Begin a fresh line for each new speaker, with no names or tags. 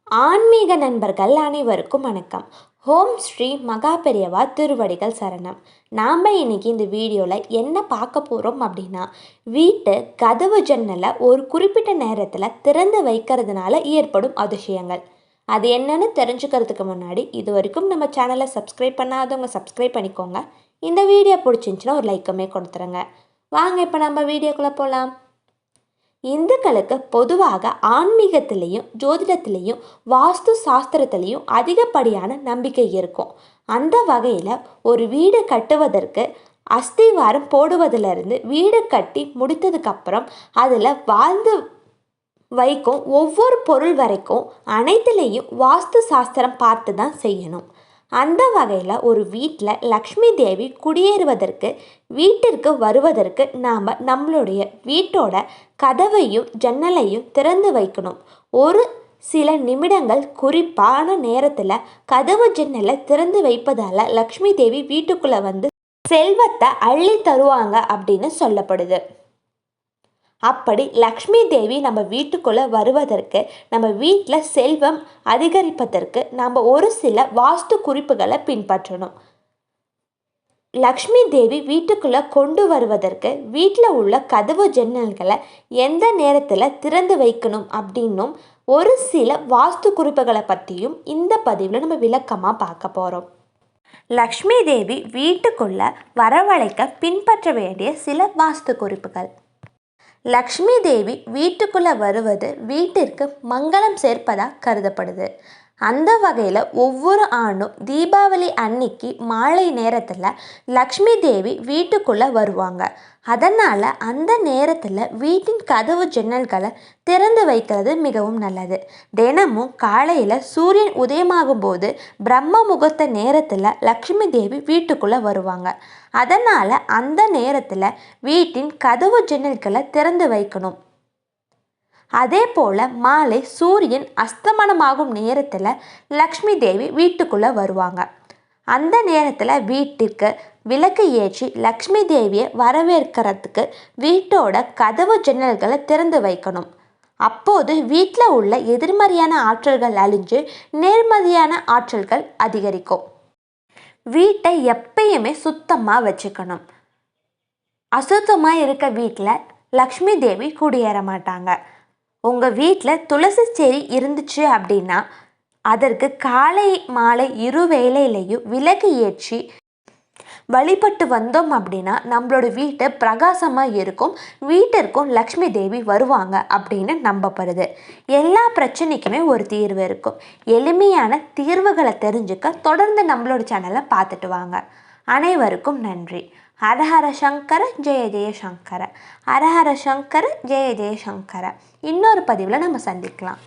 ஆன்மீக நண்பர்கள் அனைவருக்கும் வணக்கம். ஓம் ஸ்ரீ மகாபெரியவா திருவடிகள் சரணம். நாம் இன்னைக்கு இந்த வீடியோவில் என்ன பார்க்க போகிறோம் அப்படின்னா, வீட்டு கதவு ஜன்னலை ஒரு குறிப்பிட்ட நேரத்தில் திறந்து வைக்கிறதுனால ஏற்படும் அதிசயங்கள். அது என்னன்னு தெரிஞ்சுக்கிறதுக்கு முன்னாடி இது வரைக்கும் நம்ம சேனலை சப்ஸ்கிரைப் பண்ணாதவங்க சப்ஸ்கிரைப் பண்ணிக்கோங்க. இந்த வீடியோ பிடிச்சிருந்துச்சுன்னா ஒரு லைக்குமே கொடுத்துருங்க. வாங்க இப்போ நம்ம வீடியோக்குள்ளே போகலாம். இந்துக்களுக்கு பொதுவாக ஆன்மீகத்திலையும் ஜோதிடத்திலையும் வாஸ்து சாஸ்திரத்திலையும் அதிகப்படியான நம்பிக்கை இருக்கும். அந்த வகையில் ஒரு வீடு கட்டுவதற்கு அஸ்திவாரம் போடுவதிலிருந்து வீடு கட்டி முடித்ததுக்கப்புறம் அதில் வாழ்ந்து வைக்கும் ஒவ்வொரு பொருள் வரைக்கும் அனைத்துலேயும் வாஸ்து சாஸ்திரம் பார்த்து தான் செய்யணும். அந்த வகையில் ஒரு வீட்டில் லக்ஷ்மி தேவி குடியேறுவதற்கு வீட்டிற்கு வருவதற்கு நாம் நம்மளுடைய வீட்டோட கதவையும் ஜன்னலையும் திறந்து வைக்கணும். ஒரு சில நிமிடங்கள் குறிப்பான நேரத்தில் கதவு ஜன்னலை திறந்து வைப்பதால் லக்ஷ்மி தேவி வீட்டுக்குள்ளே வந்து செல்வத்தை அள்ளி தருவாங்க அப்படின்னு சொல்லப்படுது. அப்படி லக்ஷ்மி தேவி நம்ம வீட்டுக்குள்ளே வருவதற்கு, நம்ம வீட்டில் செல்வம் அதிகரிப்பதற்கு நம்ம ஒரு சில வாஸ்து குறிப்புகளை பின்பற்றணும். லக்ஷ்மி தேவி வீட்டுக்குள்ளே கொண்டு வருவதற்கு வீட்டில் உள்ள கதவு ஜன்னல்களை எந்த நேரத்தில் திறந்து வைக்கணும் அப்படின்னும் ஒரு சில வாஸ்து குறிப்புகளை பற்றியும் இந்த பதிவில் நம்ம விளக்கமாக பார்க்க போகிறோம். லக்ஷ்மி தேவி வீட்டுக்குள்ளே வரவழைக்க பின்பற்ற வேண்டிய சில வாஸ்து குறிப்புகள். லக்ஷ்மி தேவி வீட்டுக்குள்ளே வருவது வீட்டிற்கு மங்களம் சேர்ப்பதாக கருதப்படுது. அந்த வகையில் ஒவ்வொரு ஆண்டும் தீபாவளி அன்னைக்கு மாலை நேரத்தில் லக்ஷ்மி தேவி வீட்டுக்குள்ளே வருவாங்க. அதனால் அந்த நேரத்தில் வீட்டின் கதவு ஜன்னல்களை திறந்து வைக்கிறது மிகவும் நல்லது. தினமும் காலையில் சூரியன் உதயமாகும் போது பிரம்ம முகூர்த்த நேரத்தில் லக்ஷ்மி தேவி வீட்டுக்குள்ளே வருவாங்க. அதனால் அந்த நேரத்தில் வீட்டின் கதவு ஜன்னல்களை திறந்து வைக்கணும். அதே போல் மாலை சூரியன் அஸ்தமனமாகும் நேரத்தில் லக்ஷ்மி தேவி வீட்டுக்குள்ளே வருவாங்க. அந்த நேரத்தில் வீட்டுக்கு விளக்கு ஏற்றி லக்ஷ்மி தேவியை வரவேற்கிறதுக்கு வீட்டோட கதவு ஜன்னல்களை திறந்து வைக்கணும். அப்போது வீட்டில் உள்ள எதிர்மறையான ஆற்றல்கள் அழிஞ்சு நேர்மறையான ஆற்றல்கள் அதிகரிக்கும். வீட்டை எப்பயுமே சுத்தமாக வச்சுக்கணும். அசுத்தமாக இருக்க வீட்டில் லக்ஷ்மி தேவி குடியேற மாட்டாங்க. உங்கள் வீட்டில் துளசி செடி இருந்துச்சு அப்படின்னா அதற்கு காலை மாலை இரு வேளையிலையும் விளக்கு ஏற்றி வழிபட்டு வந்தோம் அப்படின்னா நம்மளோட வீட்டை பிரகாசமாக இருக்கும், வீட்டிற்கும் லக்ஷ்மி தேவி வருவாங்க அப்படின்னு நம்பப்படுது. எல்லா பிரச்சனைக்குமே ஒரு தீர்வு இருக்கும். எளிமையான தீர்வுகளை தெரிஞ்சுக்க தொடர்ந்து நம்மளோட சேனலை பார்த்துட்டு வாங்க. அனைவருக்கும் நன்றி. ஹரஹர சங்கர ஜெய ஜெய சங்கர, ஹரஹர சங்கர ஜெய ஜெய சங்கர. இன்னொரு பதிவில் நம்ம சந்திக்கலாம்.